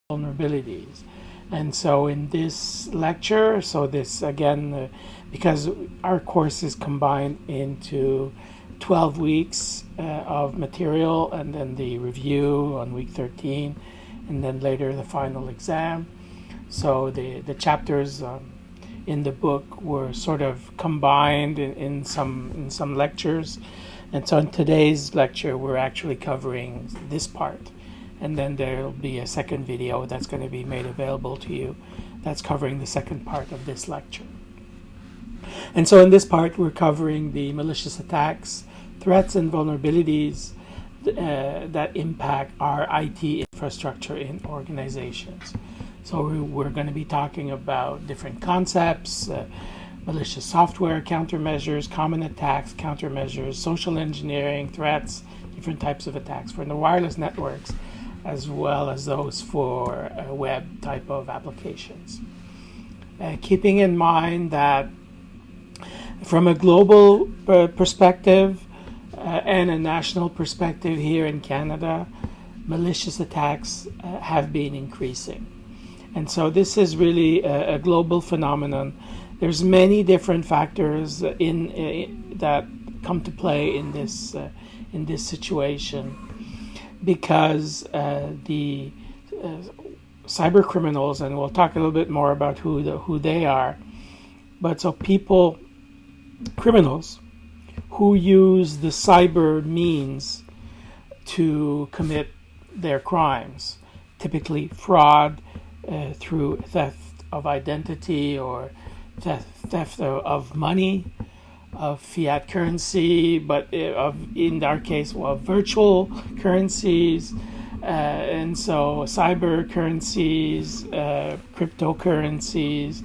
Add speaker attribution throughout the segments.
Speaker 1: vulnerabilities. And so in this lecture, this again, because our course is combined into 12 weeks of material, and then the review on week 13, and then later the final exam. So the chapters in the book were sort of combined in some lectures. And so in today's lecture, we're actually covering this part. And then there'll be a second video that's going to be made available to you that's covering the second part of this lecture. And so in this part, we're covering the malicious attacks, threats, and vulnerabilities that impact our IT infrastructure in organizations. So we're going to be talking about different concepts, malicious software, countermeasures, common attacks, countermeasures, social engineering, threats, different types of attacks for the wireless networks, as well as those for web type of applications. Keeping in mind that from a global perspective and a national perspective here in Canada, malicious attacks have been increasing. And so this is really a global phenomenon. There's many different factors that come to play in this situation, because the cyber criminals, and we'll talk a little bit more about who they are, but so criminals who use the cyber means to commit their crimes, typically fraud through theft of identity or theft of money, of fiat currency, but in our case, virtual currencies, and so cyber currencies, cryptocurrencies,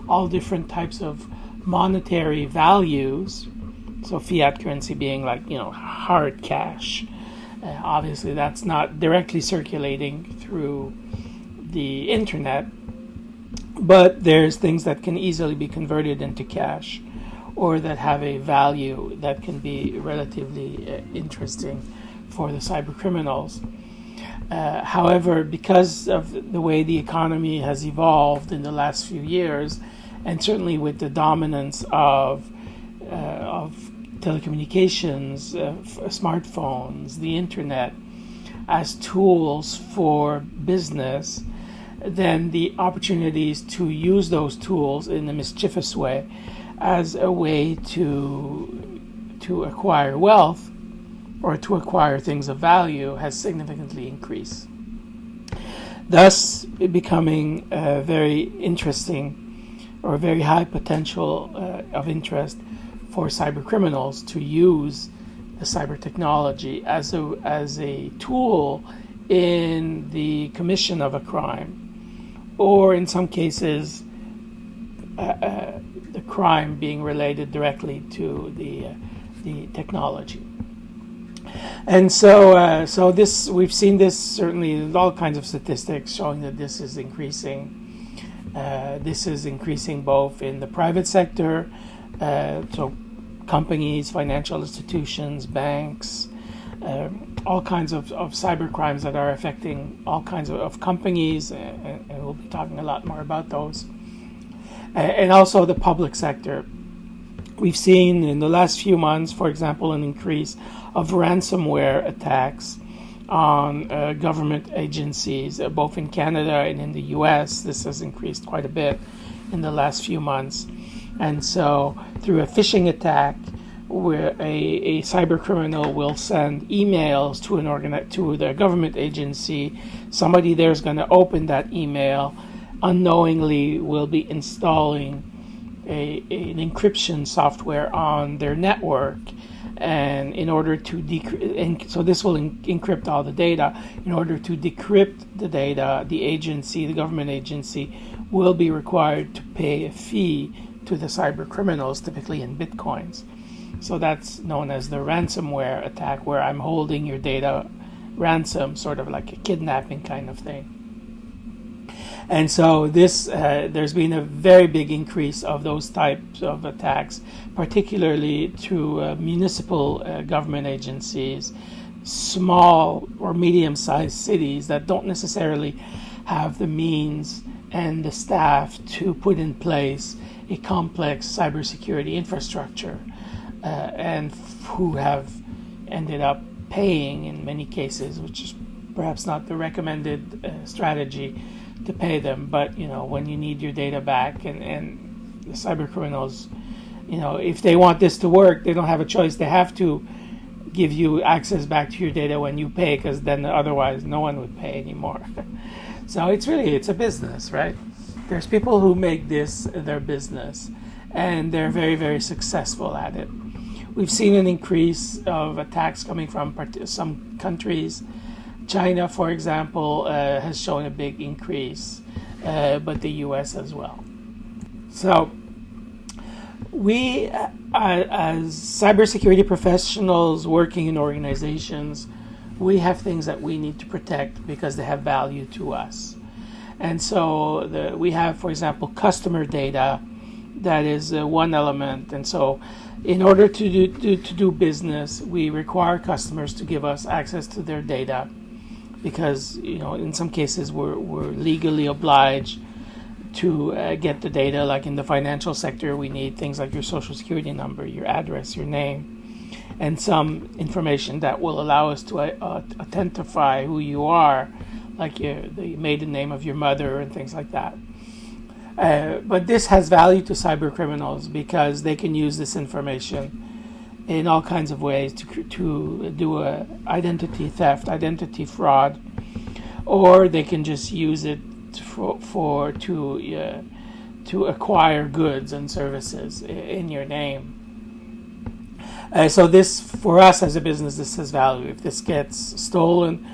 Speaker 1: all different types of monetary values. So fiat currency being like, hard cash. Obviously, that's not directly circulating through the internet, but there's things that can easily be converted into cash, or that have a value that can be relatively interesting for the cyber criminals. However, because of the way the economy has evolved in the last few years, and certainly with the dominance of telecommunications, smartphones, the internet as tools for business, then the opportunities to use those tools in a mischievous way as a way to acquire wealth or to acquire things of value has significantly increased, thus becoming very interesting or very high potential of interest for cyber criminals to use the cyber technology as a tool in the commission of a crime, or in some cases the crime being related directly to the technology. And so this, we've seen this certainly in all kinds of statistics showing that this is increasing. This is increasing both in the private sector, so companies, financial institutions, banks, all kinds of cyber crimes that are affecting all kinds of companies, and we'll be talking a lot more about those. And also the public sector. We've seen in the last few months, for example, an increase of ransomware attacks on government agencies, both in Canada and in the US. This has increased quite a bit in the last few months. And so through a phishing attack, where a cyber criminal will send emails to the government agency, somebody there is going to open that email, unknowingly will be installing an encryption software on their network, and in order to so this will encrypt all the data. In order to decrypt the data, the government agency, will be required to pay a fee to the cyber criminals, typically in bitcoins. So that's known as the ransomware attack, where I'm holding your data ransom, sort of like a kidnapping kind of thing. And so there's been a very big increase of those types of attacks, particularly to municipal government agencies, small or medium-sized cities that don't necessarily have the means and the staff to put in place a complex cybersecurity infrastructure, and who have ended up paying in many cases, which is perhaps not the recommended strategy to pay them. But when you need your data back, and the cyber criminals, if they want this to work, they don't have a choice. They have to give you access back to your data when you pay, because then otherwise no one would pay anymore. So it's a business, right? There's people who make this their business, and they're very, very successful at it. We've seen an increase of attacks coming from some countries. China, for example, has shown a big increase, but the US as well. So we, as cybersecurity professionals working in organizations, we have things that we need to protect because they have value to us. And so we have, for example, customer data. That is one element. And so in order to do business, we require customers to give us access to their data, because in some cases we're legally obliged to get the data. Like in the financial sector, we need things like your social security number, your address, your name, and some information that will allow us to identify who you are, like the maiden name of your mother and things like that. But this has value to cyber criminals because they can use this information in all kinds of ways to do identity theft, identity fraud, or they can just use it to acquire goods and services in your name. So this, for us as a business, this has value. If this gets stolen,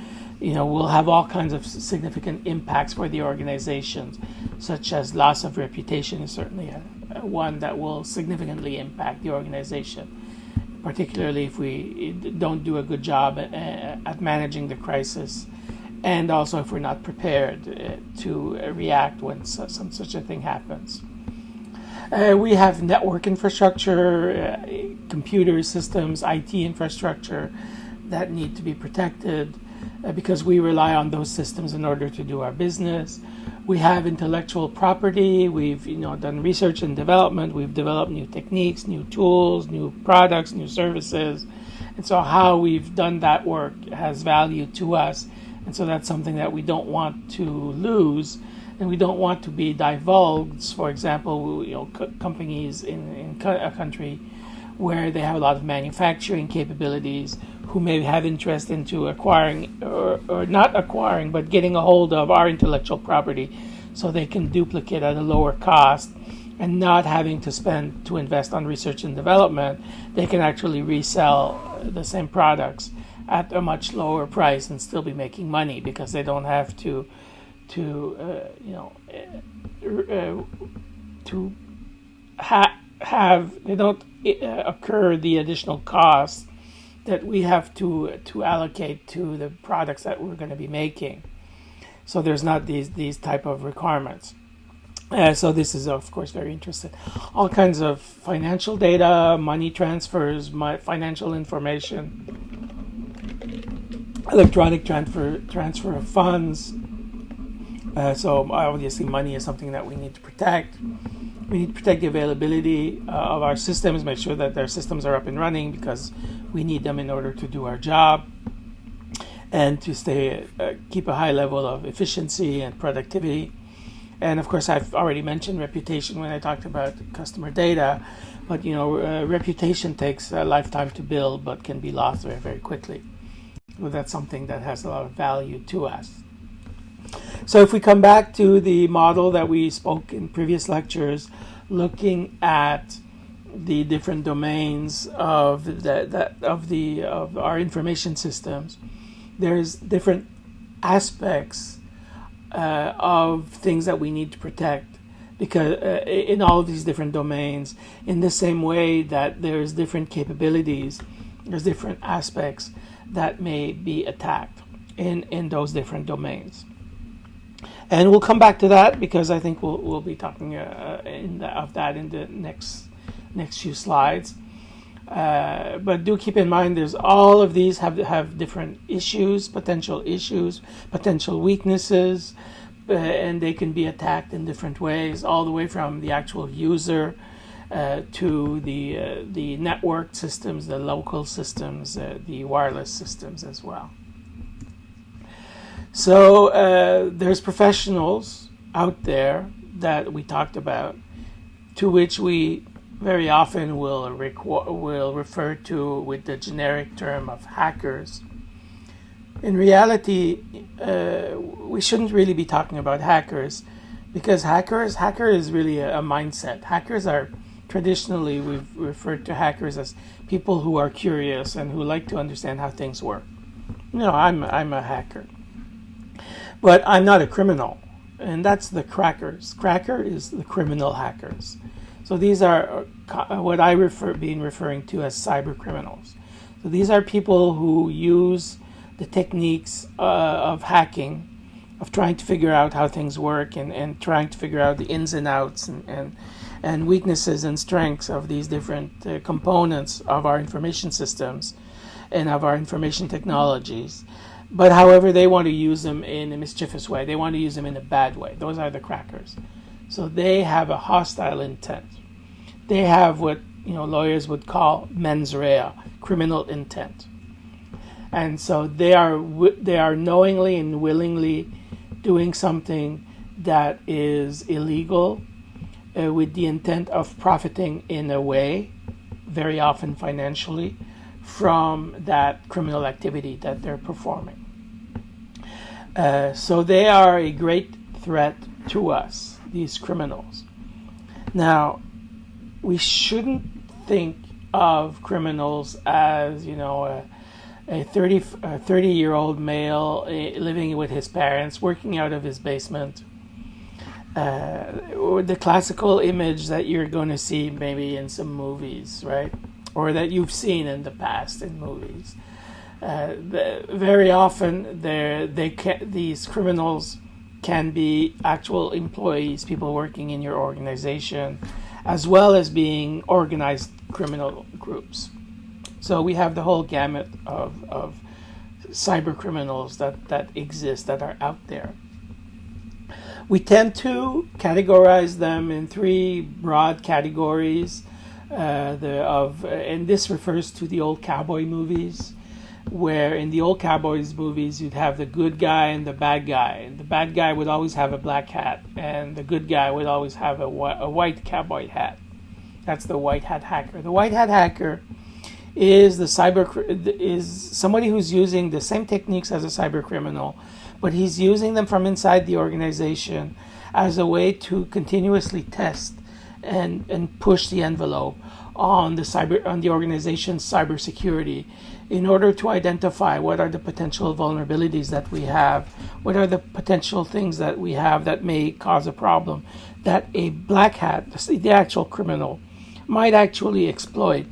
Speaker 1: we'll have all kinds of significant impacts for the organizations, such as loss of reputation is certainly one that will significantly impact the organization, particularly if we don't do a good job at managing the crisis, and also if we're not prepared to react when such a thing happens. We have network infrastructure, computer systems, IT infrastructure that need to be protected, because we rely on those systems in order to do our business. We have intellectual property. We've done research and development. We've developed new techniques, new tools, new products, new services. And so how we've done that work has value to us. And so that's something that we don't want to lose, and we don't want to be divulged. For example, companies in a country where they have a lot of manufacturing capabilities, who may have interest into acquiring or not acquiring, but getting a hold of our intellectual property so they can duplicate at a lower cost, and not having to invest on research and development. They can actually resell the same products at a much lower price and still be making money, because they don't have to they don't occur the additional costs that we have to allocate to the products that we're going to be making. So there's not these type of requirements. So this is, of course, very interesting. All kinds of financial data, money transfers, financial information, electronic transfer of funds. So obviously money is something that we need to protect. We need to protect the availability of our systems, make sure that their systems are up and running, because we need them in order to do our job, and to keep a high level of efficiency and productivity. And of course, I've already mentioned reputation when I talked about customer data, but reputation takes a lifetime to build, but can be lost very, very quickly. So that's something that has a lot of value to us. So if we come back to the model that we spoke in previous lectures, looking at the different domains of our information systems, there's different aspects of things that we need to protect, because in all of these different domains, in the same way that there's different capabilities, there's different aspects that may be attacked in those different domains. And we'll come back to that, because I think we'll be talking of that in the next few slides. But do keep in mind, there's all of these have different issues, potential weaknesses, and they can be attacked in different ways, all the way from the actual user to the network systems, the local systems, the wireless systems as well. So there's professionals out there that we talked about, to which we very often will refer to with the generic term of hackers. In reality, we shouldn't really be talking about hackers, because hacker is really a mindset. Hackers are traditionally, we've referred to hackers as people who are curious and who like to understand how things work. I'm a hacker, but I'm not a criminal, and that's the crackers. Cracker is the criminal hackers. So these are what been referring to as cyber criminals. So these are people who use the techniques of hacking, of trying to figure out how things work and trying to figure out the ins and outs and weaknesses and strengths of these different components of our information systems and of our information technologies. But however, they want to use them in a mischievous way. They want to use them in a bad way. Those are the crackers. So they have a hostile intent. They have what lawyers would call mens rea, criminal intent. And so they are knowingly and willingly doing something that is illegal with the intent of profiting in a way, very often financially, from that criminal activity that they're performing. So they are a great threat to us, these criminals. Now, we shouldn't think of criminals as, a 30-year-old male living with his parents, working out of his basement. Or the classical image that you're going to see maybe in some movies, right? Or that you've seen in the past in movies. Very often, these criminals can be actual employees, people working in your organization, as well as being organized criminal groups. So we have the whole gamut of cyber criminals that exist, that are out there. We tend to categorize them in three broad categories, and this refers to the old cowboy movies, where in the old cowboys movies you'd have the good guy and the bad guy. And the bad guy would always have a black hat, and the good guy would always have a white cowboy hat. That's the white hat hacker. The white hat hacker is somebody who's using the same techniques as a cyber criminal, but he's using them from inside the organization as a way to continuously test and push the envelope on the organization's cybersecurity in order to identify what are the potential vulnerabilities that we have, what are the potential things that we have that may cause a problem that a black hat, the actual criminal, might actually exploit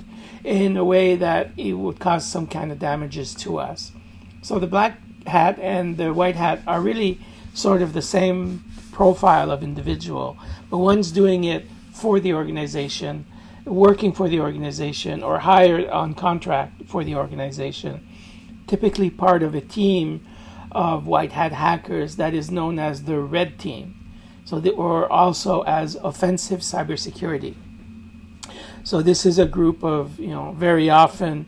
Speaker 1: in a way that it would cause some kind of damages to us. So the black hat and the white hat are really sort of the same profile of individual, but one's doing it for the organization, working for the organization, or hired on contract for the organization, typically part of a team of white hat hackers that is known as the red team, or also as offensive cybersecurity. So this is a group of, very often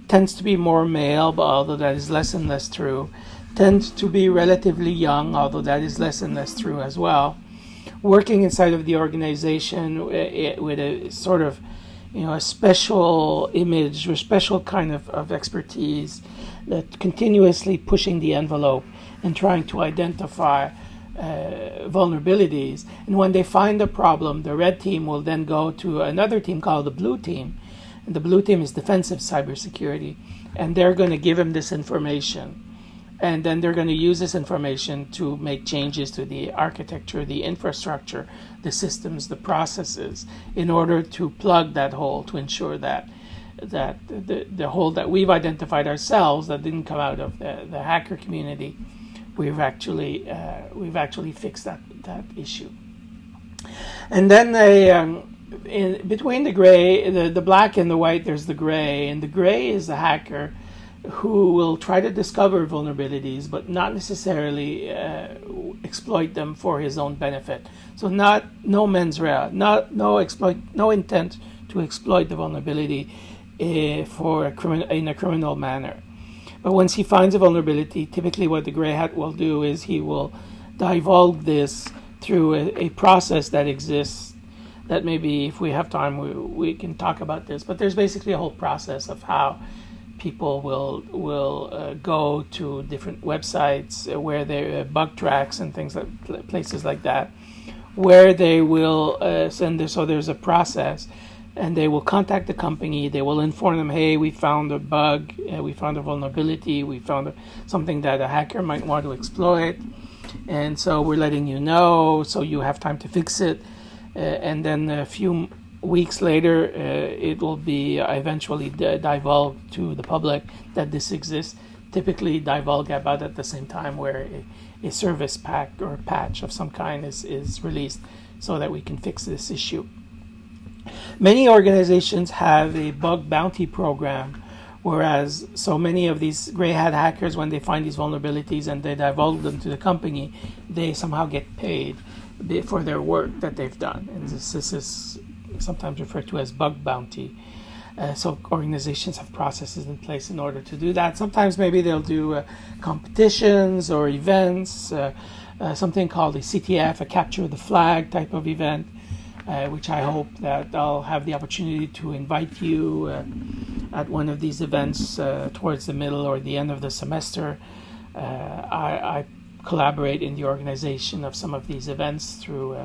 Speaker 1: tends to be more male, but although that is less and less true, tends to be relatively young, although that is less and less true as well, working inside of the organization with a sort of, a special image or special kind of expertise, that continuously pushing the envelope and trying to identify vulnerabilities. And when they find a problem, the red team will then go to another team called the blue team. And the blue team is defensive cybersecurity. And they're going to give them this information. And then they're going to use this information to make changes to the architecture, the infrastructure, the systems, the processes, in order to plug that hole, to ensure that the hole that we've identified ourselves that didn't come out of the hacker community, we've actually fixed that issue. And then between the gray, the black and the white, there's the gray, and the gray is the hacker who will try to discover vulnerabilities, but not necessarily exploit them for his own benefit. So no mens rea, no intent to exploit the vulnerability in a criminal manner. But once he finds a vulnerability, typically what the gray hat will do is he will divulge this through a process that exists. That maybe if we have time we can talk about this. But there's basically a whole process of how people will go to different websites where they bug tracks and things like places like that, where they will send this. So there's a process, and they will contact the company. They will inform them, hey, we found a bug, we found a vulnerability, we found something that a hacker might want to exploit, and so we're letting you know so you have time to fix it. And then a few weeks later, it will be eventually divulged to the public that this exists. Typically divulged about at the same time where a service pack or patch of some kind is released so that we can fix this issue. Many organizations have a bug bounty program, whereas so many of these gray hat hackers, when they find these vulnerabilities and they divulge them to the company, they somehow get paid for their work that they've done. And this is sometimes referred to as bug bounty. So organizations have processes in place in order to do that. Sometimes maybe they'll do competitions or events, something called a CTF, a capture the flag type of event, which I hope that I'll have the opportunity to invite you at one of these events towards the middle or the end of the semester. I collaborate in the organization of some of these events through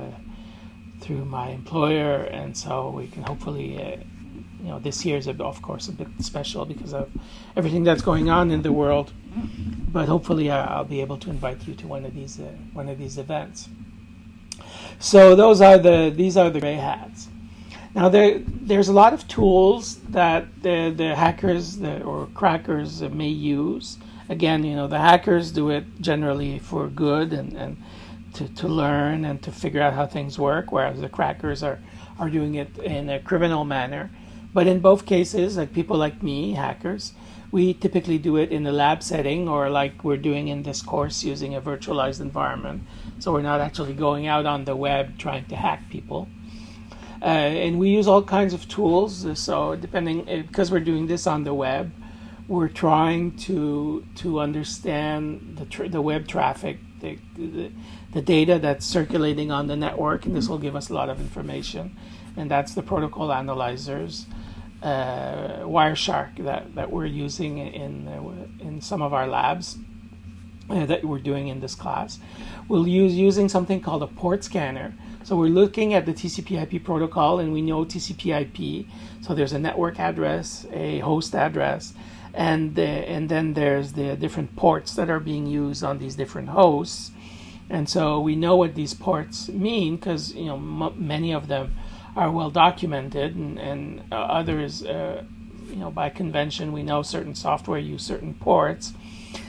Speaker 1: my employer, and so we can hopefully, this year is of course a bit special because of everything that's going on in the world, but hopefully I'll be able to invite you to one of these events. So these are the gray hats. Now there's a lot of tools that the hackers or crackers may use. Again, the hackers do it generally for good and to learn and to figure out how things work, whereas the crackers are doing it in a criminal manner. But in both cases, like people like me, hackers, we typically do it in a lab setting, or like we're doing in this course using a virtualized environment. So we're not actually going out on the web trying to hack people. And we use all kinds of tools. So because we're doing this on the web, we're trying to understand the web traffic, the data that's circulating on the network, and this will give us a lot of information. And that's the protocol analyzers, Wireshark that we're using in some of our labs that we're doing in this class. We'll using something called a port scanner. So we're looking at the TCP/IP protocol, and we know TCP/IP. So there's a network address, a host address, and then there's the different ports that are being used on these different hosts. And so we know what these ports mean because many of them are well documented, and others, by convention, we know certain software use certain ports.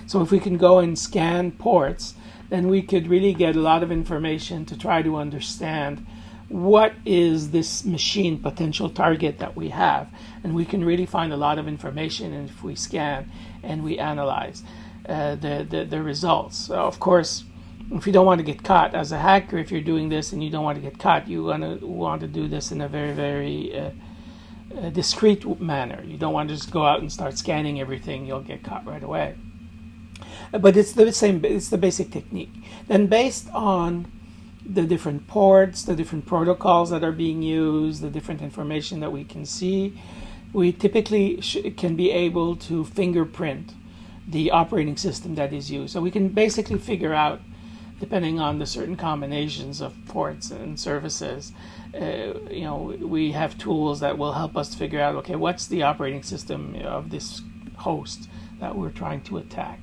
Speaker 1: So if we can go and scan ports, then we could really get a lot of information to try to understand what is this machine potential target that we have. And we can really find a lot of information if we scan and we analyze the results. So of course, if you don't want to get caught as a hacker, if you're doing this and you don't want to get caught, you want to do this in a very, very discreet manner. You don't want to just go out and start scanning everything. You'll get caught right away. But it's the basic technique. Then based on the different ports, the different protocols that are being used, the different information that we can see, we typically can be able to fingerprint the operating system that is used. So we can basically figure out, depending on the certain combinations of ports and services, we have tools that will help us figure out, okay, what's the operating system of this host that we're trying to attack.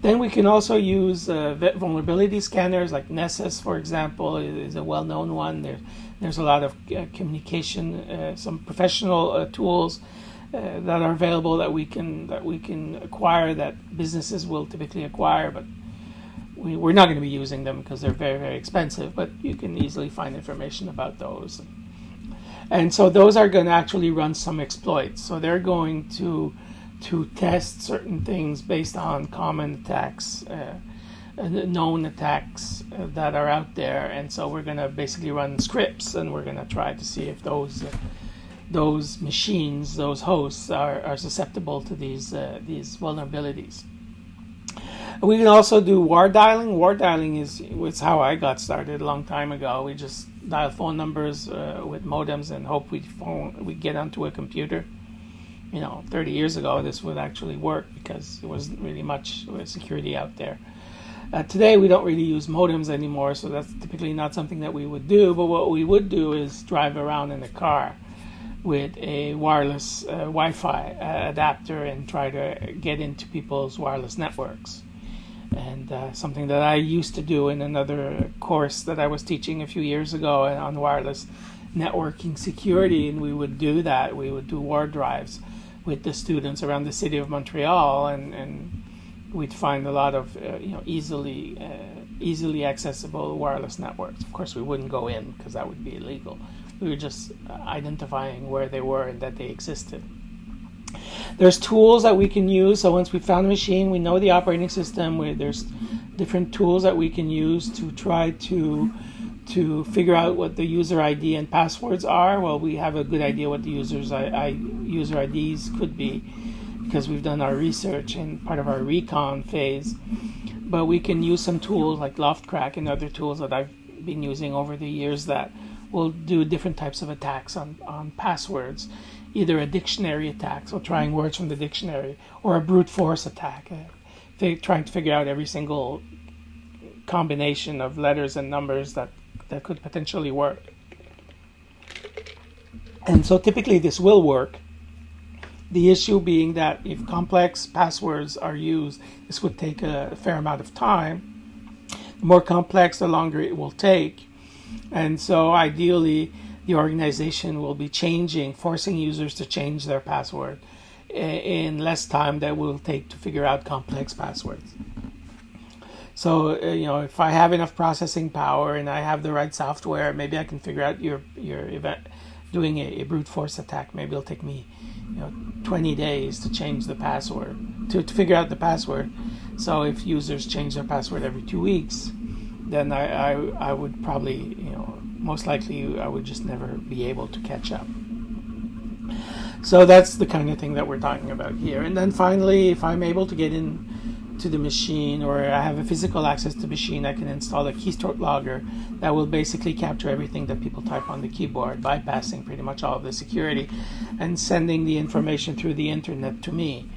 Speaker 1: Then we can also use vulnerability scanners, like Nessus, for example, is a well-known one. There's a lot of communication, some professional tools that are available that we can acquire, that businesses will typically acquire, but we're not going to be using them because they're very, very expensive. But you can easily find information about those. And so those are going to actually run some exploits. So they're going to to test certain things based on common attacks, known attacks that are out there. And so we're going to basically run scripts, and we're going to try to see if those machines, those hosts, are susceptible to these vulnerabilities. We can also do war dialing. War dialing was how I got started a long time ago. We just dial phone numbers with modems and hope we get onto a computer. 30 years ago, this would actually work because there wasn't really much security out there. Today, we don't really use modems anymore, so that's typically not something that we would do. But what we would do is drive around in a car with a wireless Wi-Fi adapter and try to get into people's wireless networks. And something that I used to do in another course that I was teaching a few years ago on wireless networking security, and we would do that. We would do war drives with the students around the city of Montreal, and we'd find a lot of easily accessible wireless networks. Of course, we wouldn't go in because that would be illegal. We were just identifying where they were and that they existed. There's tools that we can use. So once we found the machine, we know the operating system. There's different tools that we can use to try to figure out what the user ID and passwords are. Well, we have a good idea what the user IDs could be because we've done our research and part of our recon phase. But we can use some tools like Loftcrack and other tools that I've been using over the years that will do different types of attacks on passwords. Either a dictionary attack, so trying words from the dictionary, or a brute force attack, trying to figure out every single combination of letters and numbers that could potentially work. And so typically this will work. The issue being that if complex passwords are used, this would take a fair amount of time. The more complex, the longer it will take. And so ideally, the organization will be forcing users to change their password in less time that will take to figure out complex passwords. So, if I have enough processing power and I have the right software, maybe I can figure out your event. Doing a brute force attack, maybe it'll take me 20 days to change the password, to figure out the password. So if users change their password every 2 weeks, then I would probably, most likely I would just never be able to catch up. So that's the kind of thing that we're talking about here. And then finally, if I'm able to get in to the machine, or I have a physical access to the machine, I can install a keystroke logger that will basically capture everything that people type on the keyboard, bypassing pretty much all of the security and sending the information through the internet to me.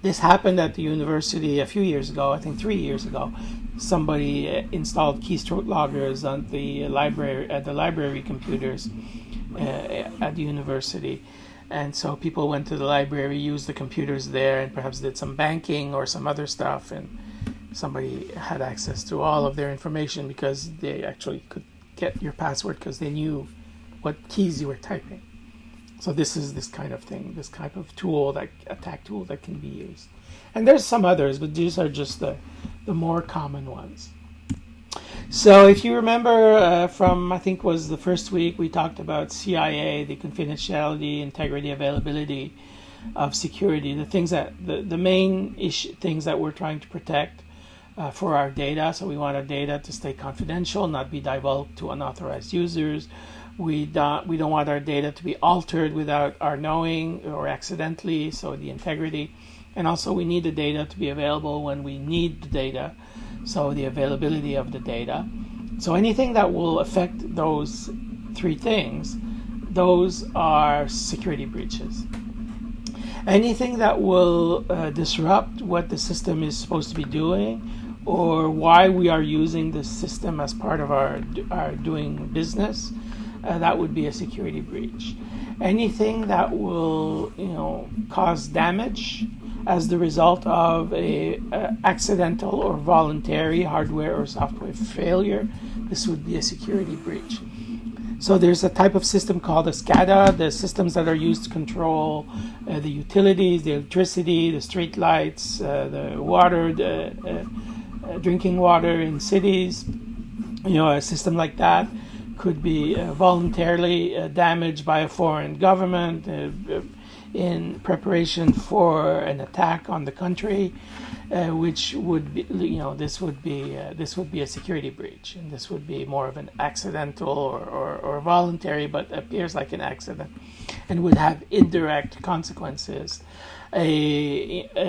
Speaker 1: This happened at the university a few years ago, I think 3 years ago. Somebody installed keystroke loggers on the library computers at the university. And so people went to the library, used the computers there, and perhaps did some banking or some other stuff. And somebody had access to all of their information because they actually could get your password because they knew what keys you were typing. So this is this kind of thing, this type of tool, that attack tool that can be used. And there's some others, but these are just the more common ones. So if you remember from, I think was the first week, we talked about CIA, the confidentiality, integrity, availability of security, the things that, the main things that we're trying to protect for our data. So we want our data to stay confidential, not be divulged to unauthorized users. We don't want our data to be altered without our knowing or accidentally, so the integrity. And also we need the data to be available when we need the data, so the availability of the data. So anything that will affect those three things, those are security breaches. Anything that will disrupt what the system is supposed to be doing, or why we are using the system as part of our doing business, that would be a security breach. Anything that will, cause damage as the result of a accidental or voluntary hardware or software failure, this would be a security breach. So there's a type of system called a SCADA, the systems that are used to control the utilities, the electricity, the street lights, the water, drinking water in cities. A system like that could be voluntarily damaged by a foreign government. in preparation for an attack on the country, which would be, this would be a security breach, and this would be more of an accidental or voluntary, but appears like an accident, and would have indirect consequences. An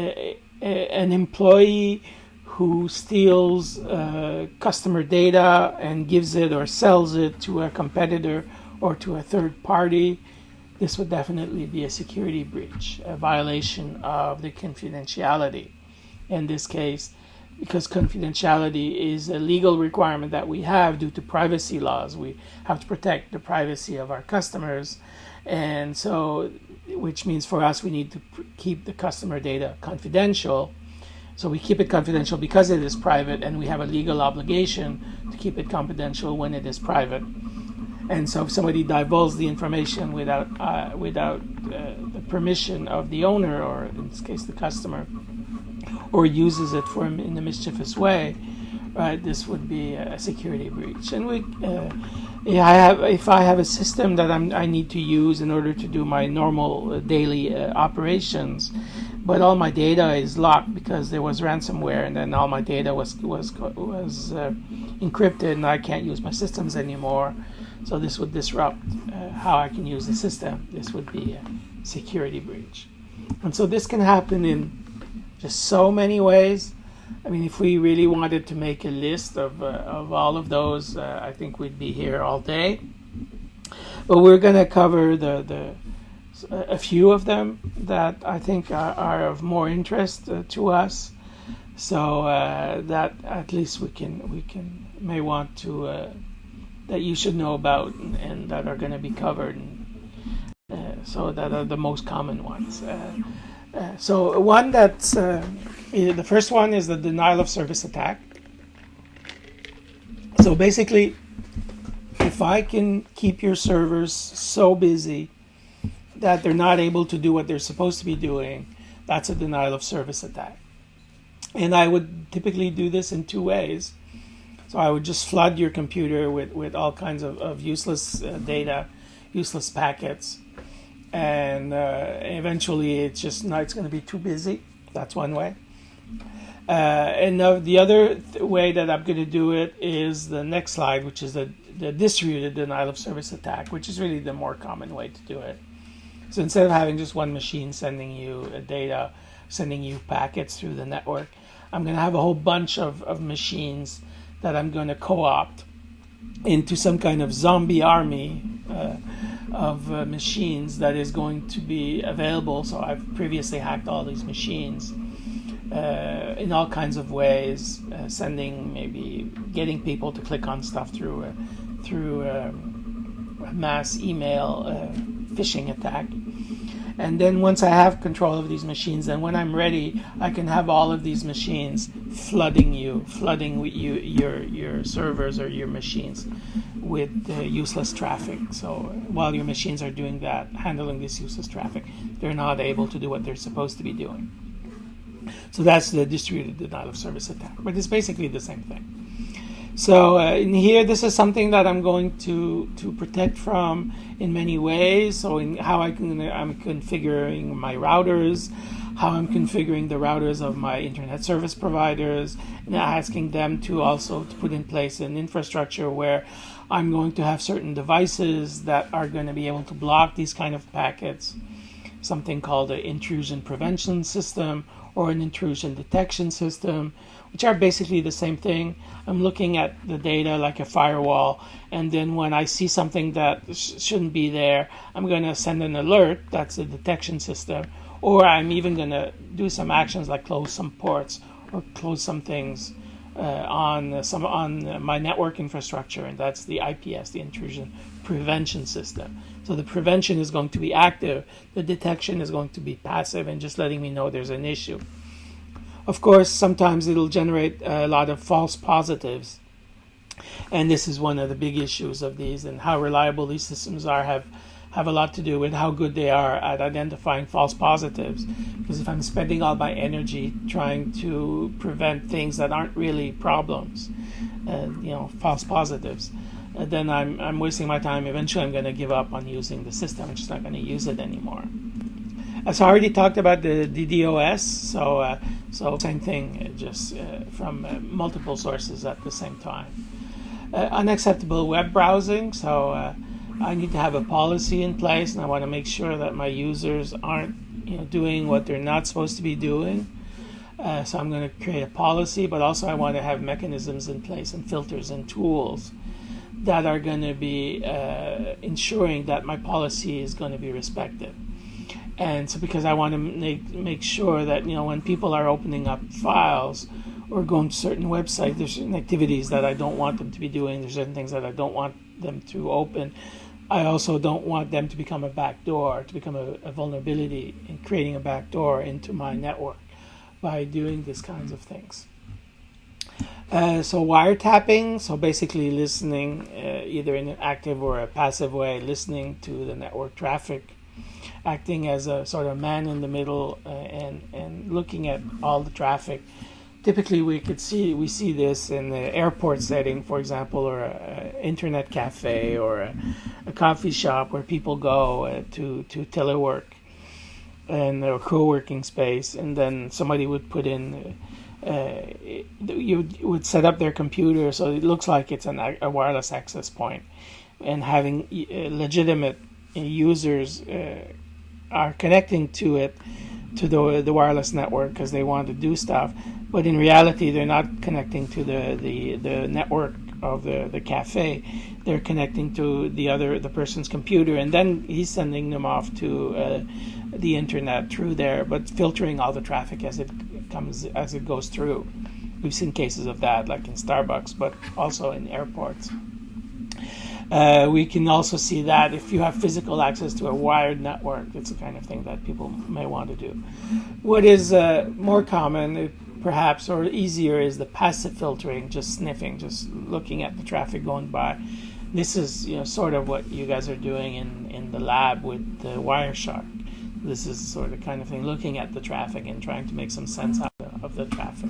Speaker 1: employee who steals customer data and gives it or sells it to a competitor or to a third party, this would definitely be a security breach, a violation of the confidentiality. In this case, because confidentiality is a legal requirement that we have due to privacy laws, we have to protect the privacy of our customers, and so, which means for us we need to keep the customer data confidential. So we keep it confidential because it is private, and we have a legal obligation to keep it confidential when it is private. And so if somebody divulges the information without the permission of the owner, or in this case the customer, or uses it in a mischievous way, right, this would be a security breach. And if I have a system that I need to use in order to do my normal daily operations, but all my data is locked because there was ransomware, and then all my data was encrypted, and I can't use my systems anymore. So this would disrupt how I can use the system. This would be a security breach. And so this can happen in just so many ways. I mean, if we really wanted to make a list of all of those, I think we'd be here all day. But we're going to cover a few of them that I think are of more interest to us. So that at least may want to that you should know about, and that are going to be covered. So that are the most common ones. So one that's the first one is the denial of service attack. So basically, if I can keep your servers so busy that they're not able to do what they're supposed to be doing, that's a denial of service attack. And I would typically do this in two ways. So I would just flood your computer with all kinds of useless data, useless packets, and eventually it's going to be too busy. That's one way. And the other way that I'm going to do it is the next slide, which is the distributed denial of service attack, which is really the more common way to do it. So instead of having just one machine sending you data, sending you packets through the network, I'm going to have a whole bunch of machines that I'm going to co-opt into some kind of zombie army of machines that is going to be available. So I've previously hacked all these machines in all kinds of ways, getting people to click on stuff through a mass email phishing attack. And then once I have control of these machines, then when I'm ready, I can have all of these machines flooding your servers or your machines with useless traffic. So while your machines are doing that, handling this useless traffic, they're not able to do what they're supposed to be doing. So that's the distributed denial of service attack. But it's basically the same thing. So in here, this is something that I'm going to protect from in many ways. So in how I'm configuring my routers, how I'm configuring the routers of my internet service providers, and asking them to also to put in place an infrastructure where I'm going to have certain devices that are going to be able to block these kind of packets, something called an intrusion prevention system or an intrusion detection system, which are basically the same thing. I'm looking at the data like a firewall, and then when I see something that shouldn't be there, I'm going to send an alert. That's a detection system. Or I'm even going to do some actions like close some ports or close some things on my network infrastructure, and that's the IPS, the intrusion prevention system. So the prevention is going to be active, the detection is going to be passive and just letting me know there's an issue. Of course, sometimes it'll generate a lot of false positives, and this is one of the big issues of these, and how reliable these systems are have a lot to do with how good they are at identifying false positives. Because if I'm spending all my energy trying to prevent things that aren't really problems, false positives, then I'm wasting my time. Eventually I'm going to give up on using the system. I'm just not going to use it anymore. So I already talked about the DDoS. So same thing, just from multiple sources at the same time. Unacceptable web browsing. So I need to have a policy in place, and I want to make sure that my users aren't doing what they're not supposed to be doing. So I'm going to create a policy, but also I want to have mechanisms in place and filters and tools that are going to be ensuring that my policy is going to be respected. And so because I want to make sure that when people are opening up files or going to certain websites, there's certain activities that I don't want them to be doing. There's certain things that I don't want them to open. I also don't want them to become a backdoor, to become a vulnerability in creating a backdoor into my network by doing these kinds of things. So wiretapping, so basically listening either in an active or a passive way, listening to the network traffic, acting as a sort of man in the middle and looking at all the traffic. Typically, we see this in the airport setting, for example, or an internet cafe or a coffee shop where people go to telework and a co-working space, and then somebody would put in, you would set up their computer so it looks like it's a wireless access point, and having legitimate users are connecting to it, to the wireless network because they want to do stuff, but in reality they're not connecting to the network of the cafe. They're connecting to the person's computer, and then he's sending them off to the internet through there, but filtering all the traffic as it goes through. We've seen cases of that, like in Starbucks, but also in airports. We can also see that if you have physical access to a wired network, it's the kind of thing that people may want to do. What is more common, perhaps, or easier, is the passive filtering, just sniffing, just looking at the traffic going by. This is sort of what you guys are doing in the lab with the Wireshark. This is sort of kind of thing, looking at the traffic and trying to make some sense out of the traffic.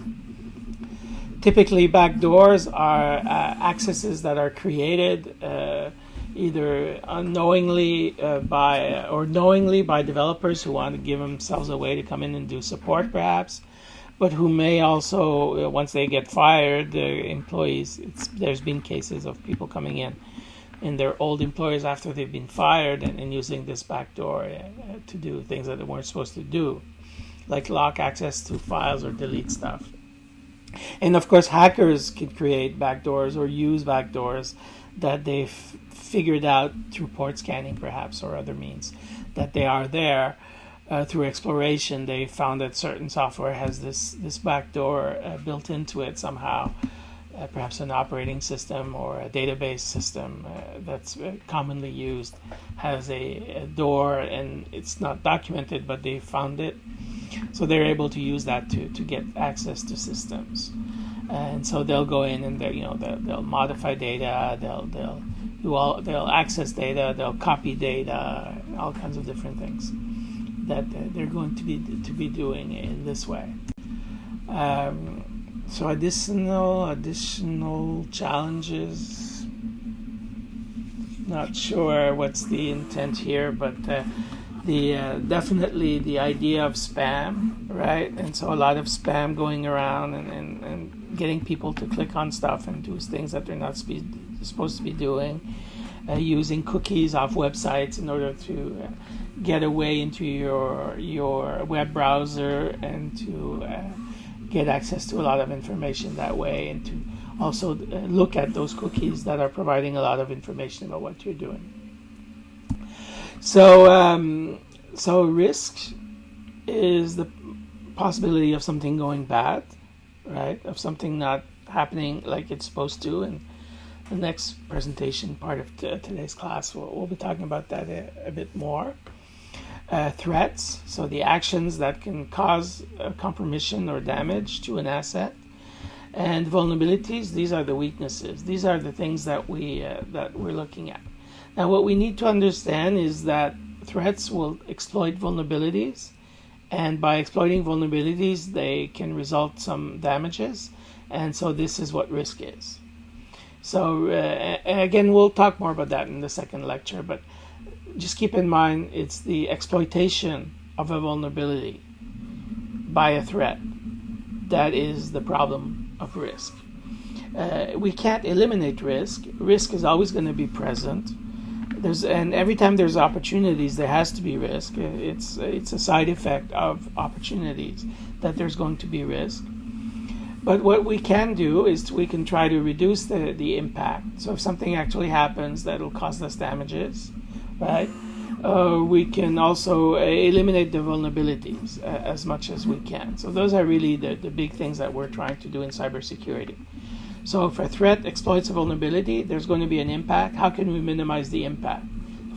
Speaker 1: Typically, backdoors are accesses that are created either unknowingly knowingly by developers who want to give themselves a way to come in and do support, perhaps, but who may also, once they get fired, the employees, there's been cases of people coming in their old employers after they've been fired and using this backdoor to do things that they weren't supposed to do, like lock access to files or delete stuff. And of course, hackers can create backdoors or use backdoors that they've figured out through port scanning, perhaps, or other means, that they are there. Through exploration, they found that certain software has this backdoor built into it somehow, perhaps an operating system or a database system that's commonly used has a door, and it's not documented, but they found it. So they're able to use that to get access to systems, and so they'll go in and they'll modify data, they'll access data, they'll copy data, all kinds of different things that they're going to be doing in this way. So additional challenges. Not sure what's the intent here, but definitely the idea of spam, right? And so a lot of spam going around and getting people to click on stuff and do things that they're not supposed to be doing, using cookies off websites in order to get a way into your web browser and to get access to a lot of information that way, and to also look at those cookies that are providing a lot of information about what you're doing. So risk is the possibility of something going bad, right? Of something not happening like it's supposed to. And the next presentation part of today's class, we'll be talking about that a bit more. Threats, so the actions that can cause compromission or damage to an asset. And vulnerabilities, these are the weaknesses. These are the things that we're looking at. Now, what we need to understand is that threats will exploit vulnerabilities, and by exploiting vulnerabilities, they can result some damages, and so this is what risk is. So, and again, we'll talk more about that in the second lecture, but just keep in mind it's the exploitation of a vulnerability by a threat, that is the problem of risk. We can't eliminate risk. Risk is always going to be present. And every time there's opportunities, there has to be risk. It's a side effect of opportunities that there's going to be risk. But what we can do is we can try to reduce the impact. So if something actually happens that'll cause us damages, right? We can also eliminate the vulnerabilities as much as we can. So those are really the big things that we're trying to do in cybersecurity. So if a threat exploits a vulnerability, there's going to be an impact. How can we minimize the impact?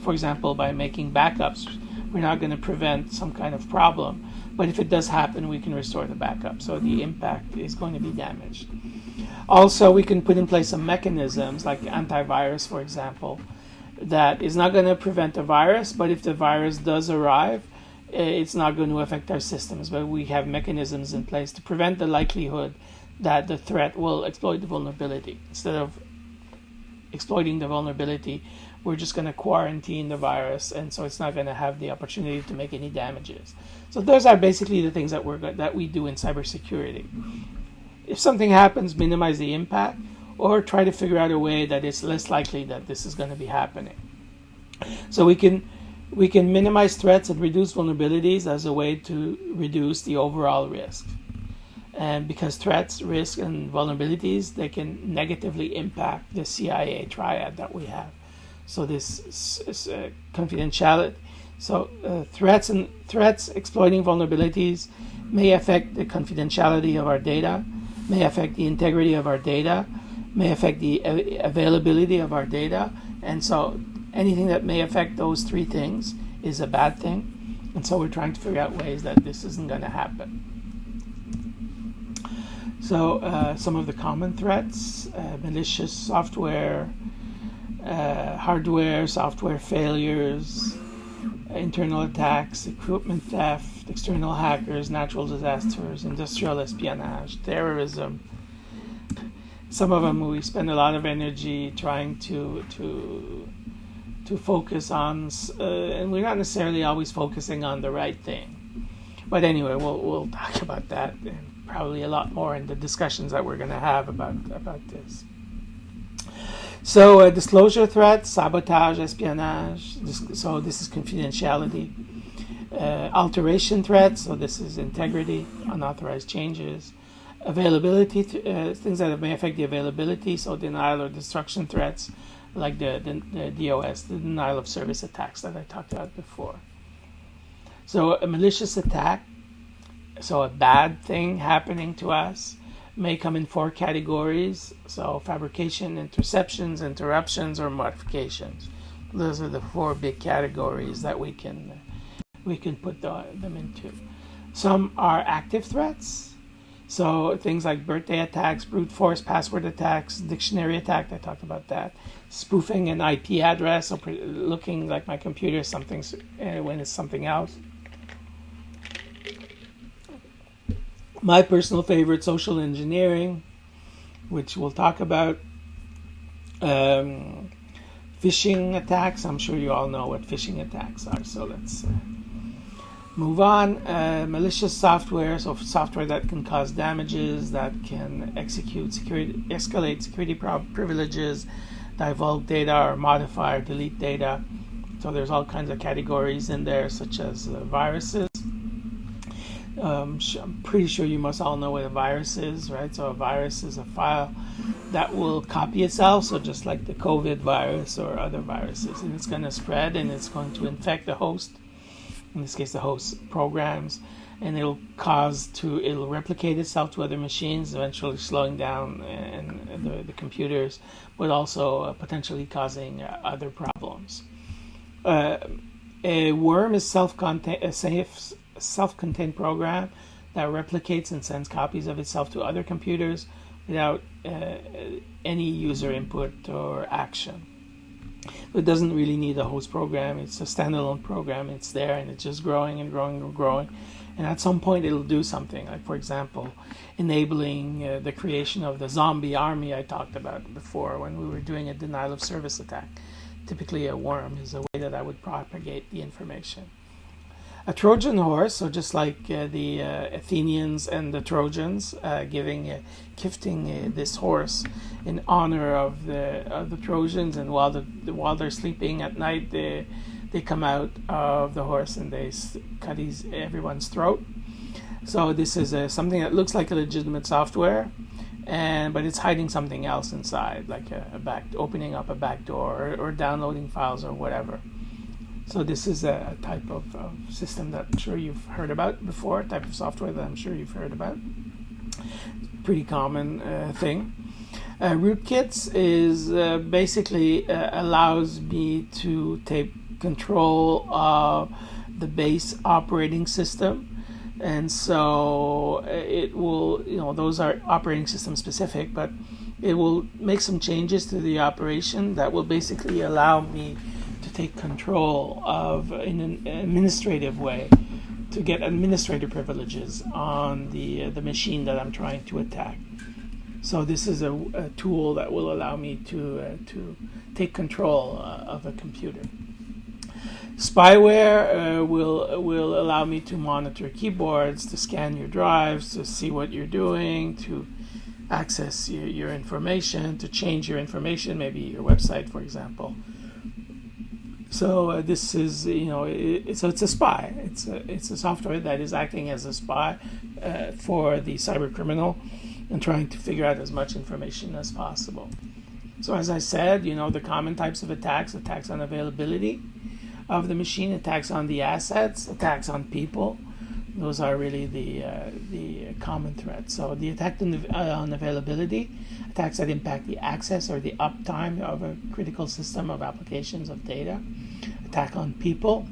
Speaker 1: For example, by making backups, we're not going to prevent some kind of problem. But if it does happen, we can restore the backup. So the impact is going to be damaged. Also, we can put in place some mechanisms like antivirus, for example, that is not going to prevent a virus, but if the virus does arrive, it's not going to affect our systems. But we have mechanisms in place to prevent the likelihood that the threat will exploit the vulnerability. Instead of exploiting the vulnerability, we're just going to quarantine the virus, and so it's not going to have the opportunity to make any damages. So those are basically the things that we do in cybersecurity. If something happens, minimize the impact, or try to figure out a way that it's less likely that this is going to be happening. So we can minimize threats and reduce vulnerabilities as a way to reduce the overall risk. And because threats, risk, and vulnerabilities, they can negatively impact the CIA triad that we have. So this is confidentiality. So threats exploiting vulnerabilities may affect the confidentiality of our data, may affect the integrity of our data, may affect the availability of our data. And so anything that may affect those three things is a bad thing. And so we're trying to figure out ways that this isn't going to happen. So some of the common threats, malicious software, hardware, software failures, internal attacks, equipment theft, external hackers, natural disasters, industrial espionage, terrorism. Some of them we spend a lot of energy trying to focus on, and we're not necessarily always focusing on the right thing. But anyway, we'll talk about that and probably a lot more in the discussions that we're going to have about this. So disclosure threats, sabotage, espionage. So this is confidentiality. Alteration threats. So this is integrity, unauthorized changes. Availability, things that may affect the availability. So denial or destruction threats, like the DOS, the denial of service attacks that I talked about before. So a malicious attack. So a bad thing happening to us may come in 4 categories. So fabrication, interceptions, interruptions, or modifications. Those are the 4 big categories that we can put them into. Some are active threats. So things like birthday attacks, brute force password attacks, dictionary attack, I talked about that. Spoofing an IP address, so looking like my computer is something when it's something else. My personal favorite, social engineering, which we'll talk about. Phishing attacks. I'm sure you all know what phishing attacks are. So let's move on. Malicious software. So software that can cause damages, that can escalate security privileges, divulge data, or modify or delete data. So there's all kinds of categories in there, such as viruses. I'm pretty sure you must all know what a virus is, right? So a virus is a file that will copy itself, so just like the COVID virus or other viruses, and it's going to spread and it's going to infect the host, in this case the host programs, and it'll replicate itself to other machines, eventually slowing down the computers, but also potentially causing other problems. A worm is self-contained program that replicates and sends copies of itself to other computers without any user input or action. It doesn't really need a host program. It's a standalone program. It's there and it's just growing and growing and growing. And at some point it'll do something, like for example, enabling the creation of the zombie army I talked about before when we were doing a denial of service attack. Typically a worm is a way that I would propagate the information. A Trojan horse, so just like the Athenians and the Trojans, gifting this horse in honor of the Trojans, and while they're sleeping at night, they come out of the horse and they cut everyone's throat. So this is something that looks like a legitimate software, but it's hiding something else inside, like opening up a back door or downloading files or whatever. So this is a type of system that I'm sure you've heard about before, a type of software that I'm sure you've heard about. Pretty common thing. Rootkits is basically allows me to take control of the base operating system. And so it will, those are operating system specific, but it will make some changes to the operation that will basically allow me to take control of, in an administrative way, to get administrative privileges on the machine that I'm trying to attack. So this is a tool that will allow me to take control of a computer. Spyware will allow me to monitor keyboards, to scan your drives, to see what you're doing, to access your information, to change your information, maybe your website, for example. So this is, so it's a spy. It's a software that is acting as a spy for the cyber criminal and trying to figure out as much information as possible. So as I said, the common types of attacks on availability of the machine, attacks on the assets, attacks on people. Those are really the common threats. So the attack on availability, attacks that impact the access or the uptime of a critical system of applications of data. Attack on people.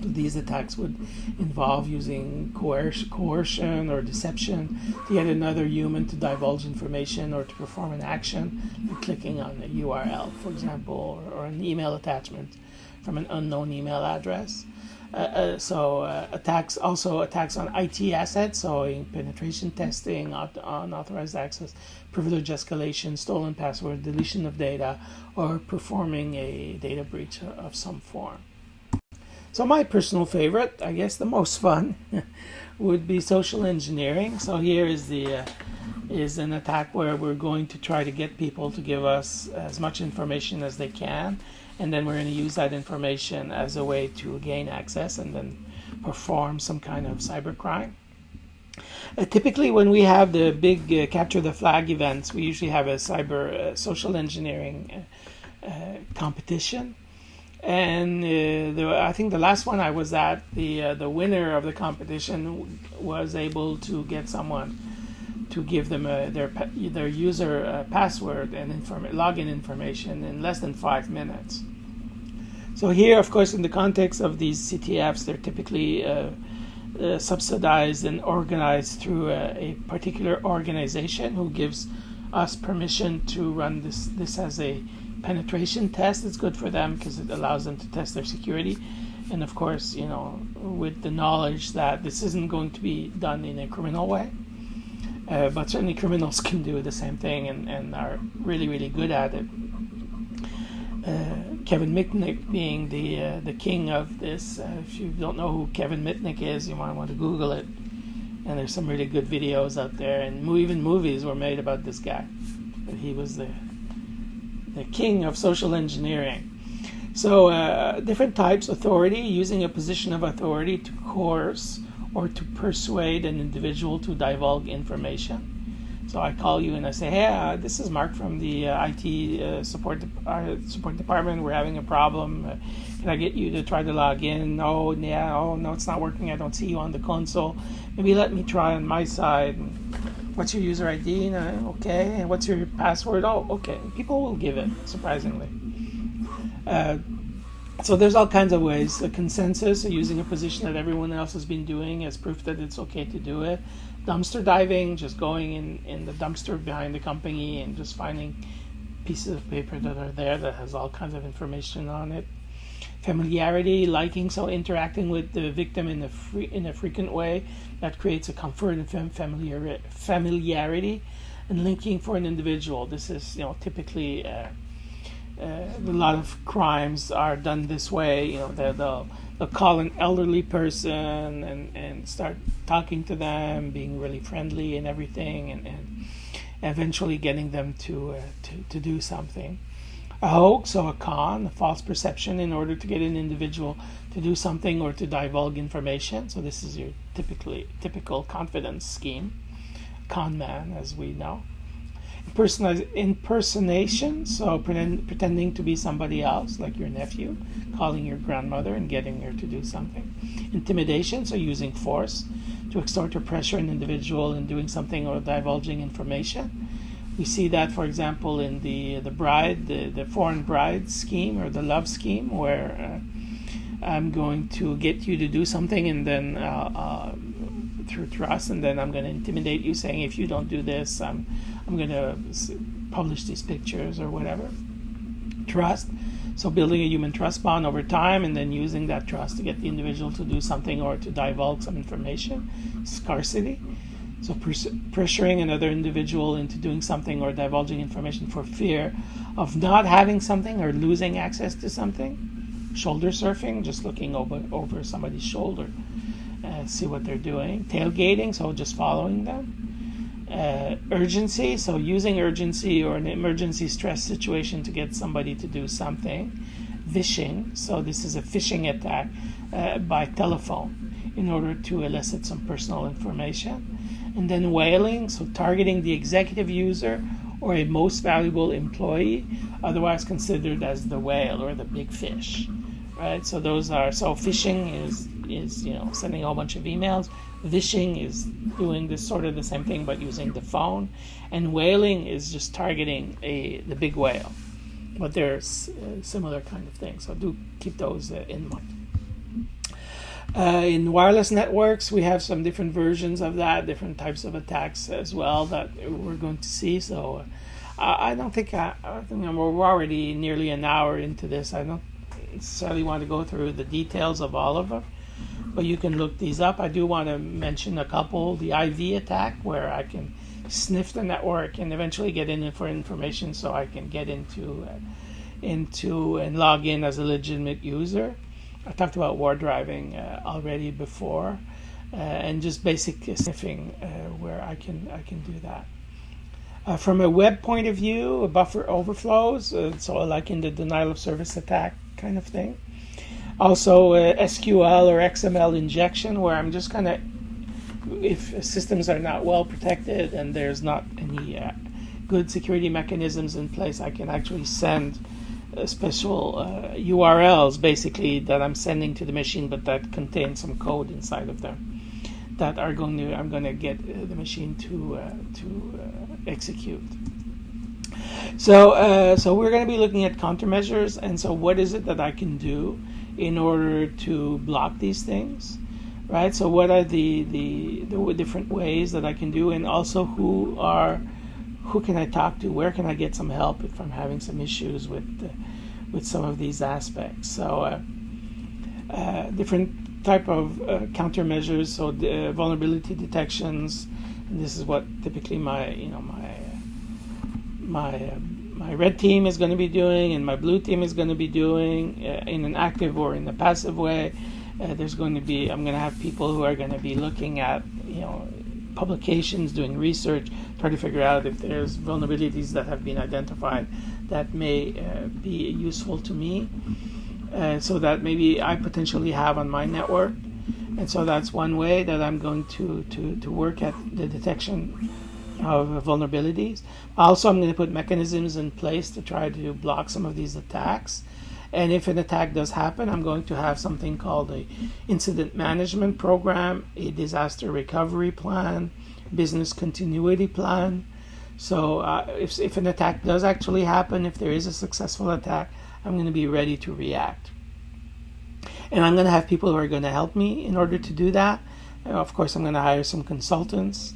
Speaker 1: These attacks would involve using coercion or deception to get another human to divulge information or to perform an action, like clicking on a URL, for example, or an email attachment from an unknown email address. Attacks on IT assets, so in penetration testing, unauthorized access, privilege escalation, stolen password, deletion of data, or performing a data breach of some form. So my personal favorite, I guess the most fun, would be social engineering. So here is an attack where we're going to try to get people to give us as much information as they can, and then we're going to use that information as a way to gain access and then perform some kind of cybercrime. Typically, when we have the big capture the flag events, we usually have a cyber social engineering competition. And I think the last one I was at, the winner of the competition was able to get someone to give them their user password and login information in less than 5 minutes. So here, of course, in the context of these CTFs, they're typically subsidized and organized through a particular organization who gives us permission to run this as a penetration test. It's good for them because it allows them to test their security. And of course, with the knowledge that this isn't going to be done in a criminal way. But certainly criminals can do the same thing and are really, really good at it. Kevin Mitnick being the king of this. If you don't know who Kevin Mitnick is, you might want to Google it. And there's some really good videos out there, and even movies were made about this guy. But he was the king of social engineering. So different types: authority, using a position of authority to coerce or to persuade an individual to divulge information. So I call you and I say, hey, this is Mark from the IT support department. We're having a problem. Can I get you to try to log in? No, it's not working. I don't see you on the console. Maybe let me try on my side. What's your user ID? Okay. And what's your password? Oh, okay. People will give it, surprisingly. So there's all kinds of ways. A consensus, using a position that everyone else has been doing as proof that it's okay to do it. Dumpster diving, just going in the dumpster behind the company and just finding pieces of paper that are there that has all kinds of information on it. Familiarity, liking, so interacting with the victim in a frequent way that creates a comfort and familiarity, and linking for an individual. This is typically a lot of crimes are done this way. You know, they'll call an elderly person and start talking to them, being really friendly and everything, and eventually getting them to do something. A hoax or a con, a false perception in order to get an individual to do something or to divulge information. So this is your typical confidence scheme. Con man, as we know. Impersonation, so pretending to be somebody else, like your nephew, calling your grandmother and getting her to do something. Intimidation, so using force to extort or pressure an individual in doing something or divulging information. We see that, for example, in the bride, the foreign bride scheme or the love scheme, where I'm going to get you to do something, and then through trust, and then I'm going to intimidate you, saying if you don't do this, I'm going to publish these pictures or whatever. Trust, so building a human trust bond over time, and then using that trust to get the individual to do something or to divulge some information. Scarcity, so pressuring another individual into doing something or divulging information for fear of not having something or losing access to something. Shoulder surfing, just looking over somebody's shoulder, see what they're doing. Tailgating, so just following them. Urgency, so using urgency or an emergency stress situation to get somebody to do something. Phishing, so this is a phishing attack by telephone in order to elicit some personal information. And then whaling, so targeting the executive user or a most valuable employee, otherwise considered as the whale or the big fish, right? So those are, so phishing is sending a whole bunch of emails. Phishing is doing this sort of the same thing but using the phone, and whaling is just targeting the big whale. But they're similar kind of things, so do keep those in mind. In wireless networks, we have some different versions of that, different types of attacks as well that we're going to see. So I think we're already nearly an hour into this. I don't necessarily want to go through the details of all of them, but you can look these up. I do want to mention a couple. The IV attack, where I can sniff the network and eventually get in for information so I can get into and log in as a legitimate user. I talked about war driving already before, and just basic sniffing where I can do that. From a web point of view, buffer overflows, so like in the denial of service attack kind of thing. Also SQL or XML injection, where I'm just kind of, if systems are not well protected and there's not any good security mechanisms in place, I can actually send special URLs basically that I'm sending to the machine, but that contain some code inside of them that I'm going to get the machine to execute. So we're going to be looking at countermeasures, and so what is it that I can do in order to block these things, right? So what are the different ways that I can do, and also who can I talk to? Where can I get some help if I'm having some issues with some of these aspects? So different type of countermeasures. So the vulnerability detections. And this is what typically my red team is going to be doing, and my blue team is going to be doing in an active or in a passive way. I'm going to have people who are going to be looking at publications, doing research, trying to figure out if there's vulnerabilities that have been identified that may be useful to me, so that maybe I potentially have on my network. And so that's one way that I'm going to work at the detection of vulnerabilities. Also, I'm going to put mechanisms in place to try to block some of these attacks. And if an attack does happen, I'm going to have something called a incident management program, a disaster recovery plan, business continuity plan. So if an attack does actually happen, if there is a successful attack, I'm going to be ready to react. And I'm going to have people who are going to help me in order to do that. Of course, I'm going to hire some consultants,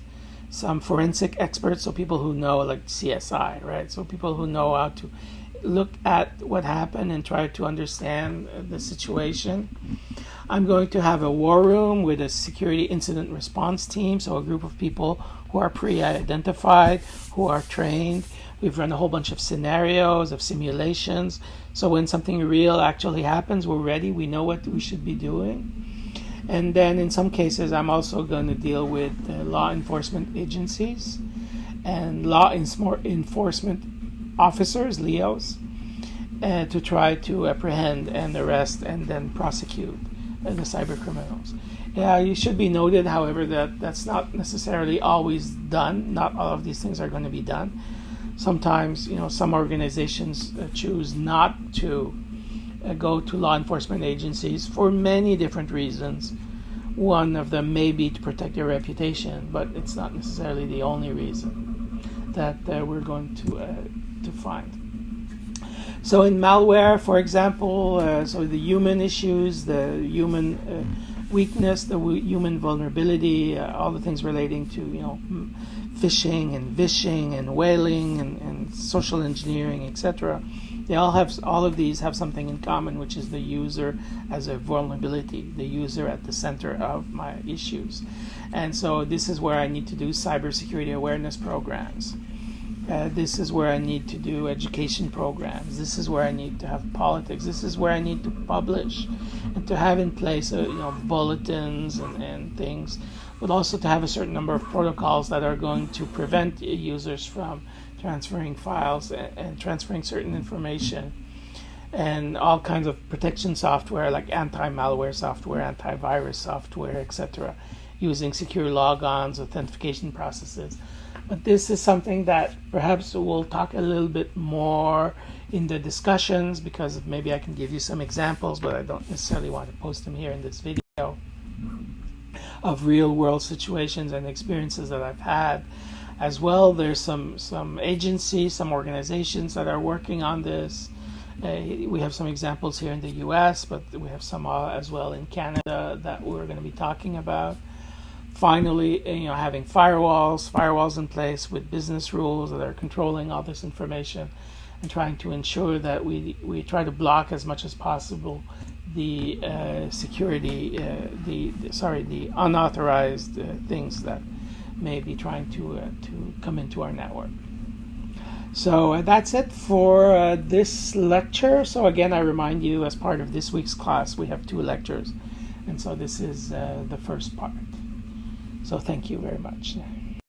Speaker 1: some forensic experts, so people who know, like CSI, right? So people who know how to look at what happened and try to understand the situation. I'm going to have a war room with a security incident response team, so a group of people who are pre-identified, who are trained, We've run a whole bunch of scenarios, of simulations. So when something real actually happens, we're ready. We know what we should be doing. And then in some cases, I'm also going to deal with law enforcement agencies and law enforcement officers, LEOs, to try to apprehend and arrest and then prosecute the cyber criminals. It should be noted, however, that that's not necessarily always done. Not all of these things are going to be done. Sometimes, some organizations choose not to go to law enforcement agencies for many different reasons. One of them may be to protect their reputation, but it's not necessarily the only reason that we're going to find. So in malware, for example, so the human issues, the human weakness, the human vulnerability, all the things relating to phishing and vishing and whaling and social engineering, etc. All of these have something in common, which is the user as a vulnerability, the user at the center of my issues. And so this is where I need to do cybersecurity awareness programs. This is where I need to do education programs. This is where I need to have politics. This is where I need to publish and to have in place bulletins and things, but also to have a certain number of protocols that are going to prevent users from transferring files and transferring certain information, and all kinds of protection software like anti-malware software, antivirus software, etc., using secure logons, authentication processes. But this is something that perhaps we'll talk a little bit more in the discussions, because maybe I can give you some examples, but I don't necessarily want to post them here in this video, of real world situations and experiences that I've had. As well, there's some agencies, some organizations that are working on this. We have some examples here in the US, but we have some as well in Canada that we're going to be talking about. Finally, having firewalls in place with business rules that are controlling all this information and trying to ensure that we try to block as much as possible the the unauthorized things that may be trying to come into our network. So that's it for this lecture. So again, I remind you, as part of this week's class, we have 2 lectures. And so this is the first part. So thank you very much.